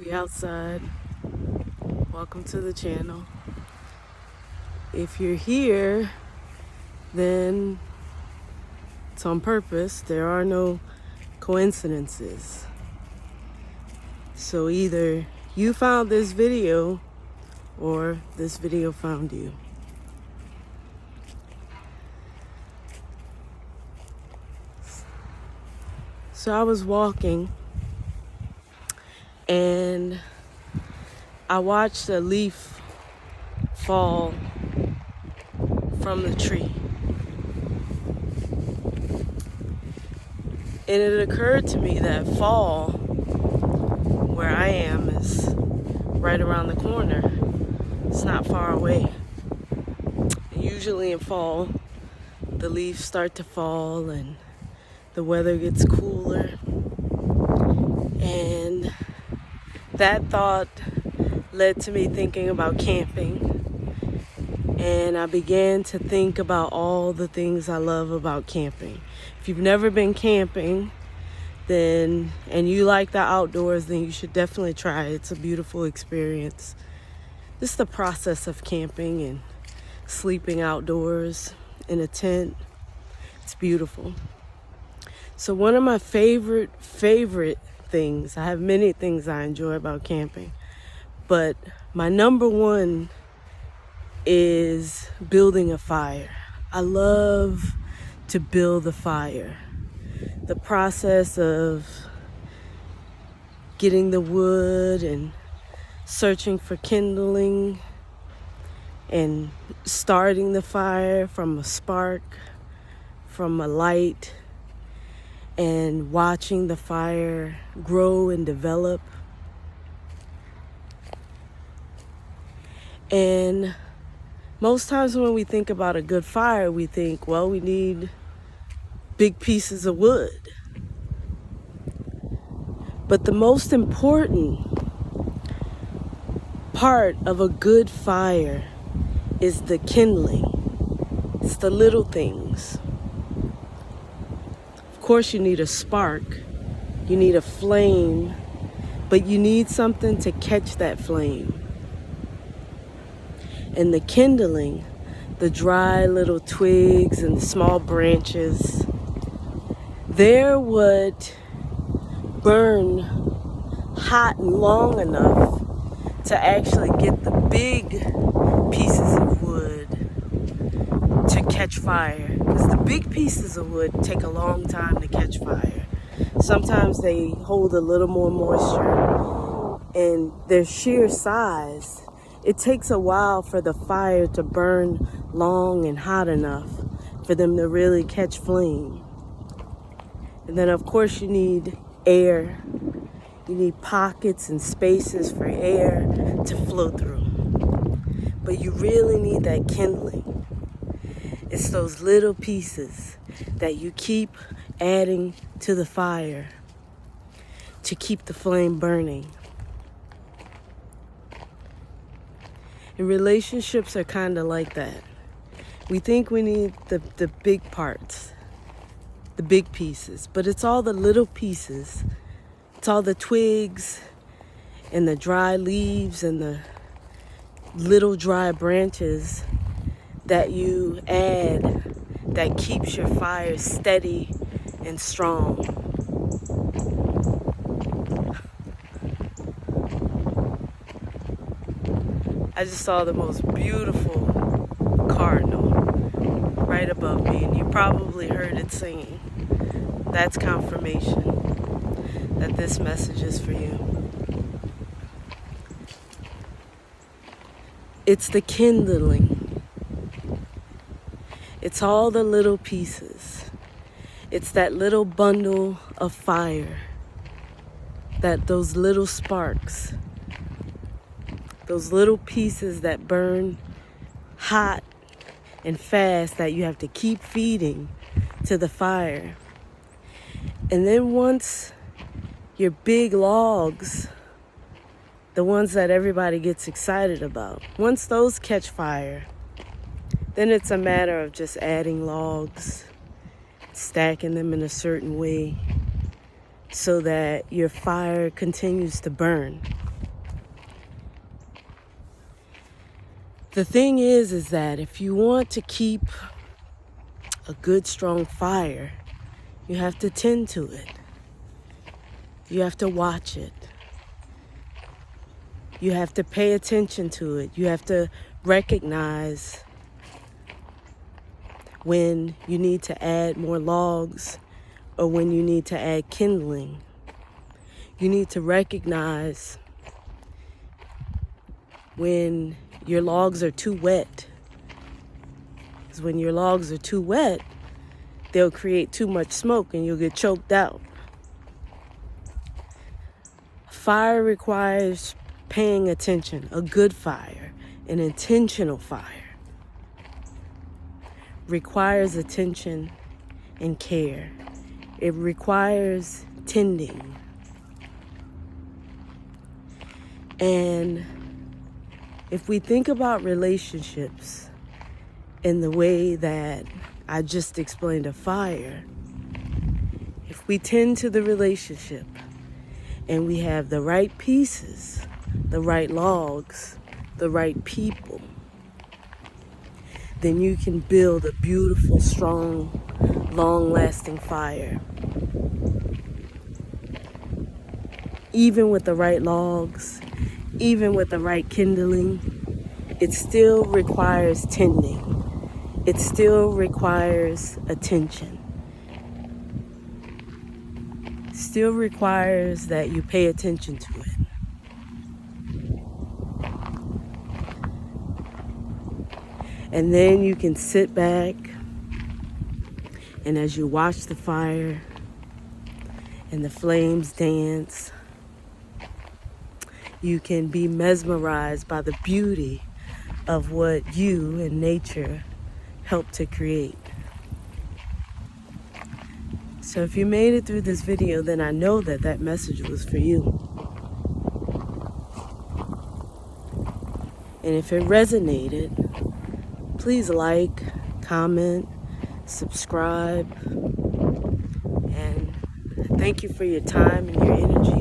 We outside. Welcome to the channel. If you're here, then it's on purpose. There are no coincidences. So either you found this video or this video found you. So I was walking and I watched a leaf fall from the tree. And it occurred to me that fall, where I am, is right around the corner. It's not far away. And usually in fall, the leaves start to fall and the weather gets cooler. And that thought led to me thinking about camping. And I began to think about all the things I love about camping. If you've never been camping, and you like the outdoors, then you should definitely try it. It's a beautiful experience. Just the process of camping and sleeping outdoors in a tent. It's beautiful. So one of my favorite things, I have many things I enjoy about camping, but my number one is building a fire. I love to build a fire. The process of getting the wood and searching for kindling and starting the fire from a spark, from a light, and watching the fire grow and develop. And most times when we think about a good fire, we think, well, we need big pieces of wood. But the most important part of a good fire is the kindling. It's the little things. Of course, you need a spark, you need a flame, but you need something to catch that flame. And the kindling, the dry little twigs and the small branches, they're what burn hot and long enough to actually get the big pieces of wood to catch fire. Because the big pieces of wood take a long time to catch fire. Sometimes they hold a little more moisture, and their sheer size, it takes a while for the fire to burn long and hot enough for them to really catch flame. And then of course you need air. You need pockets and spaces for air to flow through. But you really need that kindling. It's those little pieces that you keep adding to the fire to keep the flame burning. And relationships are kind of like that. We think we need the big parts, the big pieces, but it's all the little pieces. It's all the twigs and the dry leaves and the little dry branches that you add that keeps your fire steady and strong. I just saw the most beautiful cardinal right above me, and you probably heard it singing. That's confirmation that this message is for you. It's the kindling. It's all the little pieces. It's that little bundle of fire, those little sparks, those little pieces that burn hot and fast that you have to keep feeding to the fire. And then once your big logs, the ones that everybody gets excited about, once those catch fire, then it's a matter of just adding logs, stacking them in a certain way so that your fire continues to burn. The thing is that if you want to keep a good, strong fire, you have to tend to it. You have to watch it. You have to pay attention to it. You have to recognize when you need to add more logs or when you need to add kindling. You need to recognize when your logs are too wet. Because when your logs are too wet, they'll create too much smoke and you'll get choked out. Fire requires paying attention. A good fire, an intentional fire, requires attention and care. It requires tending. And if we think about relationships in the way that I just explained a fire, if we tend to the relationship and we have the right pieces, the right logs, the right people, then you can build a beautiful, strong, long-lasting fire. Even with the right logs, even with the right kindling, it still requires tending. It still requires attention. It still requires that you pay attention to it. And then you can sit back, and as you watch the fire and the flames dance, you can be mesmerized by the beauty of what you and nature help to create. So if you made it through this video, then I know that that message was for you. And if it resonated, please like, comment, subscribe, and thank you for your time and your energy.